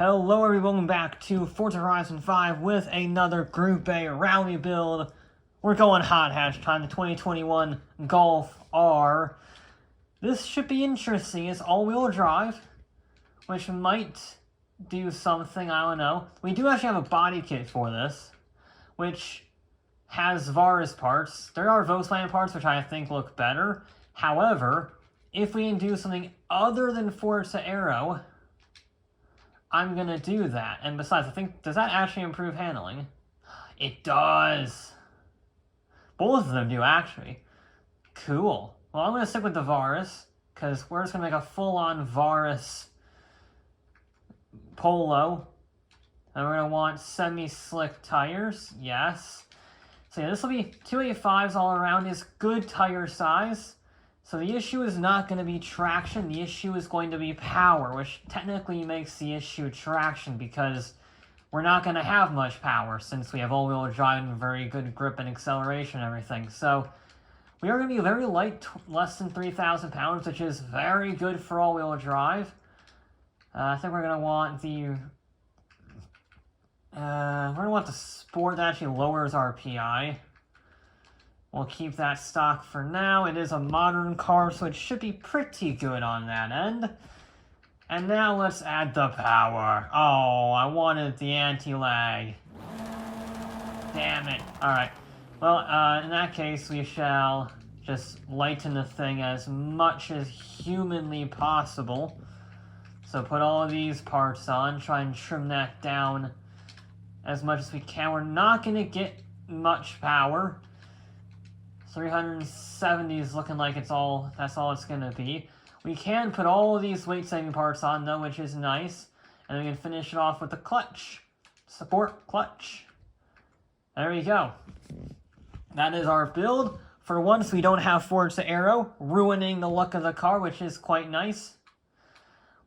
Hello everyone, welcome back to Forza Horizon 5 with another Group A rally build. We're going hot hatch time, the 2021 Golf R. This should be interesting. It's all-wheel drive, which might do something, I don't know. We do actually have a body kit for this, which has Varus parts. There are Volkswagen parts, which I think look better. However, if we can do something other than Forza Aero, I'm gonna do that. And besides, I think, does that actually improve handling? It does. Both of them do, actually. Cool. Well, I'm gonna stick with the Varus, because we're just gonna make a full-on Varus Polo. And we're gonna want semi-slick tires, yes. So yeah, this will be 285s all around, is good tire size. So the issue is not going to be traction, the issue is going to be power, which technically makes the issue traction because we're not going to have much power since we have all-wheel drive and very good grip and acceleration and everything. So we are going to be very light, less than 3,000 pounds, which is very good for all-wheel drive. I think we're going to want the Sport that actually lowers our PI. We'll keep that stock for now. It is a modern car, so it should be pretty good on that end. And now let's add the power. Oh, I wanted the anti-lag. Damn it. Alright. Well, in that case, we shall just lighten the thing as much as humanly possible. So put all of these parts on, try and trim that down as much as we can. We're not going to get much power. 370 is looking like that's all it's gonna be. We can put all of these weight-saving parts on though, which is nice. And we can finish it off with the clutch. Support clutch. There we go. That is our build. For once, we don't have Forza Aero ruining the look of the car, which is quite nice.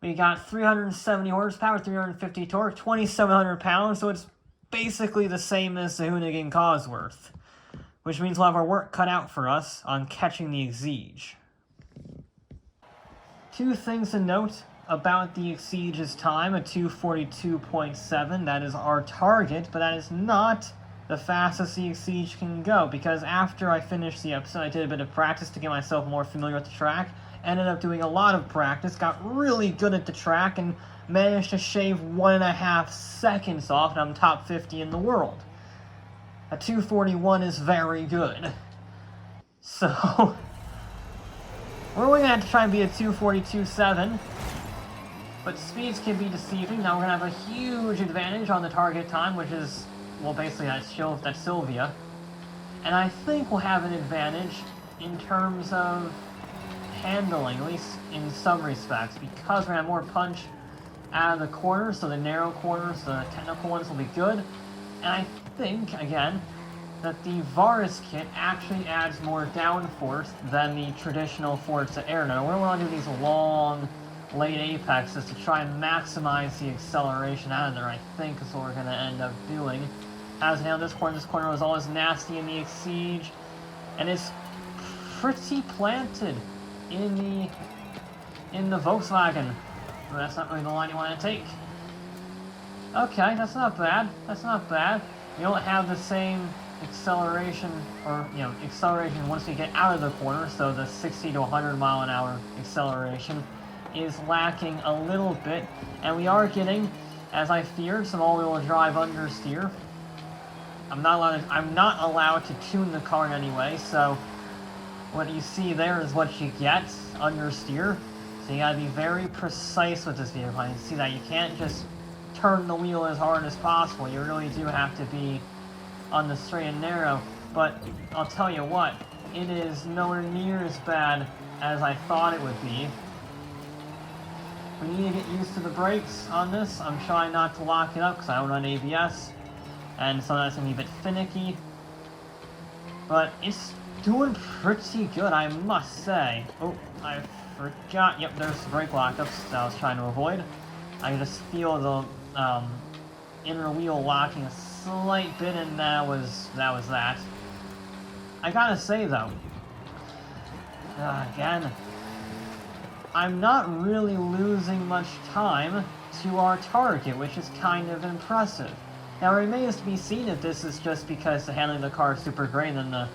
We got 370 horsepower, 350 torque, 2,700 pounds, so it's basically the same as the Hoonigan Cosworth. Which means we'll have our work cut out for us on catching the Exige. Two things to note about the Exige's time, a 242.7. That is our target, but that is not the fastest the Exige can go, because after I finished the episode, I did a bit of practice to get myself more familiar with the track, ended up doing a lot of practice, got really good at the track, and managed to shave 1.5 seconds off, and I'm top 50 in the world. A 241 is very good. So, we're only going to have to try and be a 242.7. But speeds can be deceiving. Now we're going to have a huge advantage on the target time, which is, well, basically that's Sylvia. And I think we'll have an advantage in terms of handling, at least in some respects, because we're going to have more punch out of the corners, so the narrow corners, the technical ones will be good. And I think, again, that the Varus kit actually adds more downforce than the traditional Forza Aero. Now, we want to do these long, late apexes to try and maximize the acceleration out of there, I think is what we're going to end up doing. As now, this corner was always nasty in the Exige, and it's pretty planted in the Volkswagen. But that's not really the line you want to take. Okay, that's not bad. That's not bad. We don't have the same acceleration, or, acceleration once we get out of the corner, so the 60 to 100 mile an hour acceleration is lacking a little bit, and we are getting, as I feared, some all-wheel drive understeer. I'm not allowed to tune the car in any way, so what you see there is what you get, understeer. So you gotta be very precise with this vehicle, and you see that you can't just turn the wheel as hard as possible. You really do have to be on the straight and narrow, but I'll tell you what, it is nowhere near as bad as I thought it would be. We need to get used to the brakes on this. I'm trying not to lock it up because I don't run ABS, and so that's going to be a bit finicky, but it's doing pretty good, I must say. Oh, I forgot, yep, there's the brake lockups that I was trying to avoid. I can just feel the inner wheel locking a slight bit, and that was that. I gotta say though, again, I'm not really losing much time to our target, which is kind of impressive. Now, it remains to be seen if this is just because the handling of the car is super great and then the,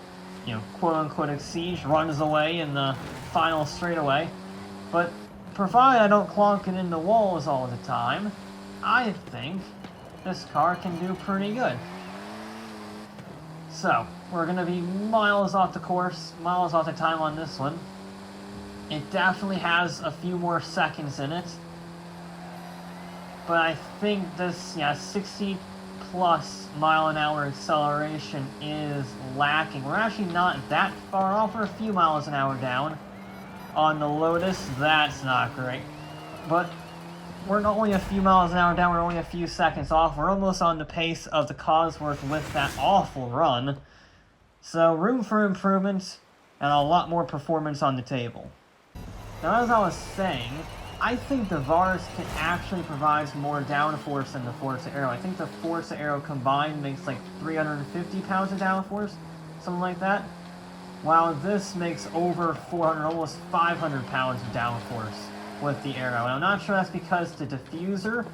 quote-unquote siege runs away in the final straightaway. But provided I don't clonk it into walls all the time, I think this car can do pretty good. So, we're going to be miles off the course, miles off the time on this one. It definitely has a few more seconds in it. But I think this, 60 plus mile an hour acceleration is lacking. We're actually not that far off. We're a few miles an hour down. On the Lotus, that's not great. But we're not only a few miles an hour down, we're only a few seconds off. We're almost on the pace of the Cosworth with that awful run. So, room for improvement and a lot more performance on the table. Now, as I was saying, I think the Vars can actually provide more downforce than the Forza Aero. I think the Forza Aero combined makes like 350 pounds of downforce, something like that. While this makes over 400, almost 500 pounds of downforce with the Aero. And I'm not sure that's because the diffuser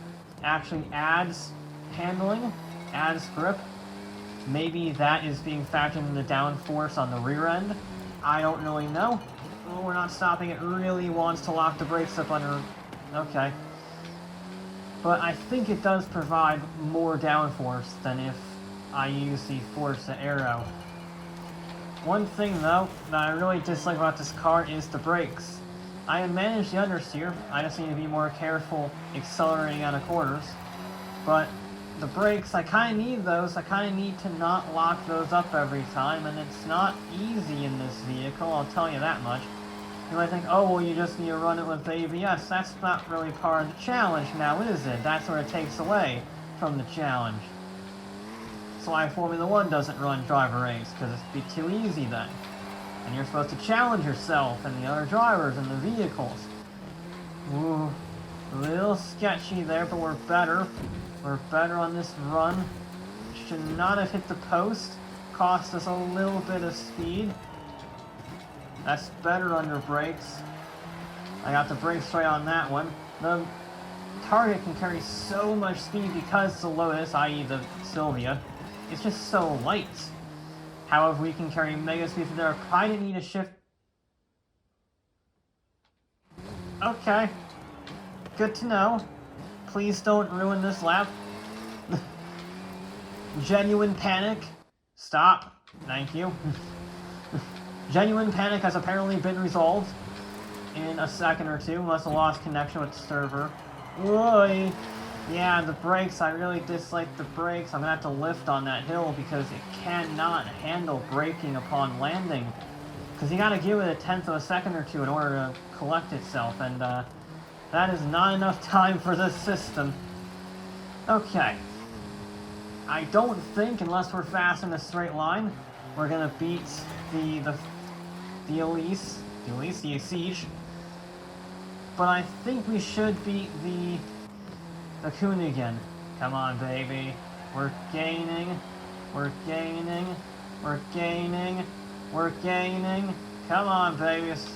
actually adds handling, adds grip. Maybe that is being factored in the downforce on the rear end. I don't really know. Oh, we're not stopping. It really wants to lock the brakes up under... Okay. But I think it does provide more downforce than if I use the Forza Aero. One thing, though, that I really dislike about this car is the brakes. I have managed the understeer. I just need to be more careful accelerating out of corners. But the brakes, I kind of need those. I kind of need to not lock those up every time, and it's not easy in this vehicle, I'll tell you that much. You might think, oh, well, you just need to run it with ABS. That's not really part of the challenge now, is it? That's where it takes away from the challenge. That's why Formula 1 doesn't run driver race, because it'd be too easy then. And you're supposed to challenge yourself and the other drivers and the vehicles. Ooh, a little sketchy there, but we're better. We're better on this run. Should not have hit the post. Cost us a little bit of speed. That's better under brakes. I got the brakes right on that one. The target can carry so much speed because the Lotus, i.e. the Silvia, it's just so light. However, we can carry mega speed through there. I didn't need a shift. Okay. Good to know. Please don't ruin this lap. Genuine panic. Stop. Thank you. Genuine panic has apparently been resolved in a second or two, unless I lost connection with the server. Oy. Yeah, the brakes, I really dislike the brakes. I'm gonna have to lift on that hill because it cannot handle braking upon landing. Because you gotta give it a tenth of a second or two in order to collect itself, and that is not enough time for this system. Okay. I don't think, unless we're fast in a straight line, we're gonna beat the Elise, the Siege. But I think we should beat the Koenigsegg. Come on, baby. We're gaining. We're gaining. We're gaining. We're gaining. Come on, babies.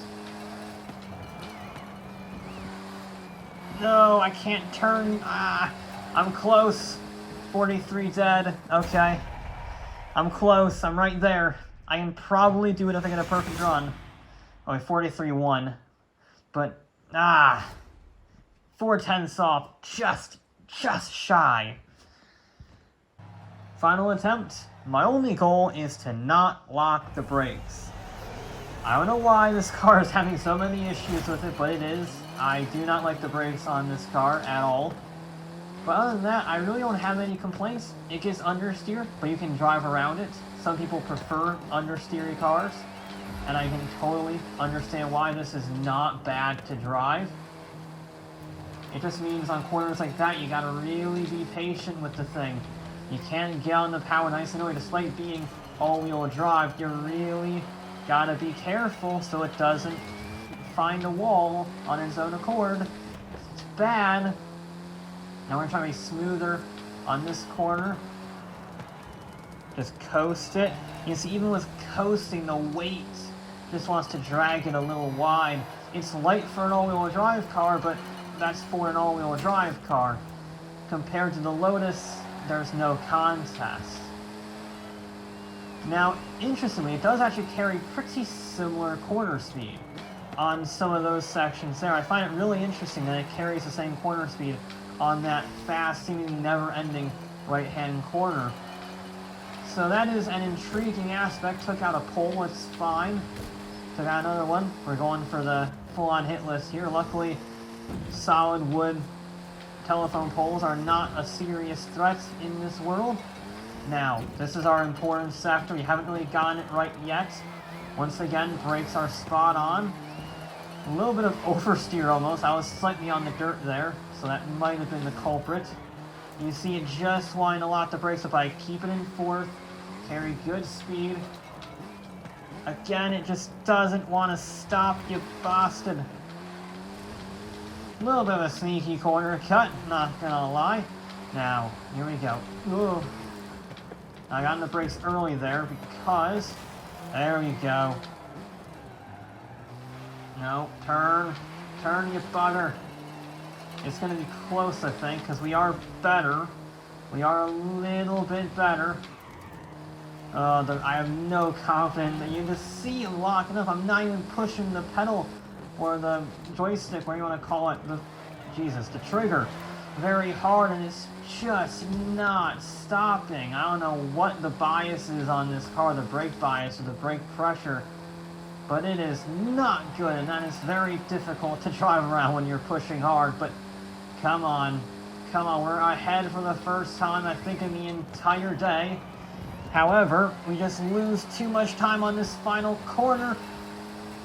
No, I can't turn. I'm close. 43 dead. Okay. I'm close. I'm right there. I can probably do it if I get a perfect run. Oh, 43-1. But, 4/10 off. Just shy. Final attempt. My only goal is to not lock the brakes. I don't know why this car is having so many issues with it, but it is. I do not like the brakes on this car at all. But other than that, I really don't have any complaints. It gets understeer, but you can drive around it. Some people prefer understeery cars, and I can totally understand why this is not bad to drive. It just means on corners like that, you gotta really be patient with the thing. You can't get on the power nice and early. Despite being all-wheel drive, you really gotta be careful so it doesn't find a wall on its own accord. It's bad. Now we're trying to be smoother on this corner. Just coast it. You see, even with coasting, the weight just wants to drag it a little wide. It's light for an all-wheel drive car, but that's for an all-wheel drive car. Compared to the Lotus, there's no contest. Now, interestingly, it does actually carry pretty similar corner speed on some of those sections there. I find it really interesting that it carries the same corner speed on that fast, seemingly never-ending right-hand corner. So that is an intriguing aspect. Took out a pole, it's fine. Took out another one. We're going for the full-on hit list here. Luckily, solid wood telephone poles are not a serious threat in this world. Now, this is our important sector. We haven't really gotten it right yet. Once again, brakes are spot on. A little bit of oversteer almost. I was slightly on the dirt there, so that might have been the culprit. You see it just wanting to lock the brakes up. I keep it in fourth, carry good speed. Again, it just doesn't want to stop, you bastard. A little bit of a sneaky corner cut, not gonna lie. Now, here we go. Ooh. I got on the brakes early there because... There we go. No, turn, you bugger. It's going to be close, I think, because we are better. We are a little bit better. I have no confidence that you just see it locking up. I'm not even pushing the pedal or the joystick, whatever you want to call it. The trigger very hard, and it's just not stopping. I don't know what the bias is on this car, the brake bias or the brake pressure, but it is not good, and that is very difficult to drive around when you're pushing hard. But come on, we're ahead for the first time, I think, in the entire day. However, we just lose too much time on this final corner.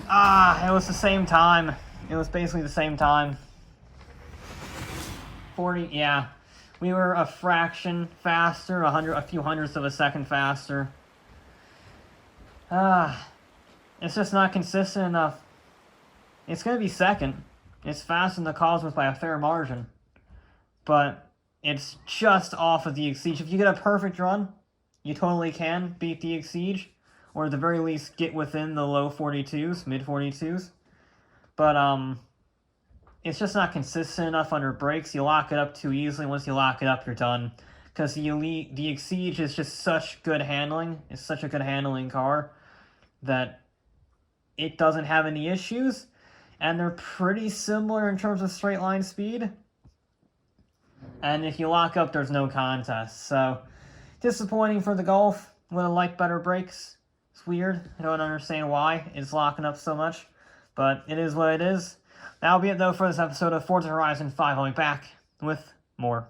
It was the same time. It was basically the same time. 40, yeah. We were a fraction faster, a few hundredths of a second faster. It's just not consistent enough. It's going to be second. It's faster than the Cosmos by a fair margin. But it's just off of the Exige. If you get a perfect run, you totally can beat the Exige, or at the very least get within the low 42s, mid 42s. But it's just not consistent enough under brakes. You lock it up too easily. Once you lock it up, you're done. Because the Exige is just such good handling. It's such a good handling car that it doesn't have any issues. And they're pretty similar in terms of straight line speed. And if you lock up, there's no contest. So, disappointing for the Golf. Would have liked better brakes. It's weird. I don't understand why it's locking up so much. But it is what it is. That'll be it, though, for this episode of Forza Horizon 5. I'll be back with more.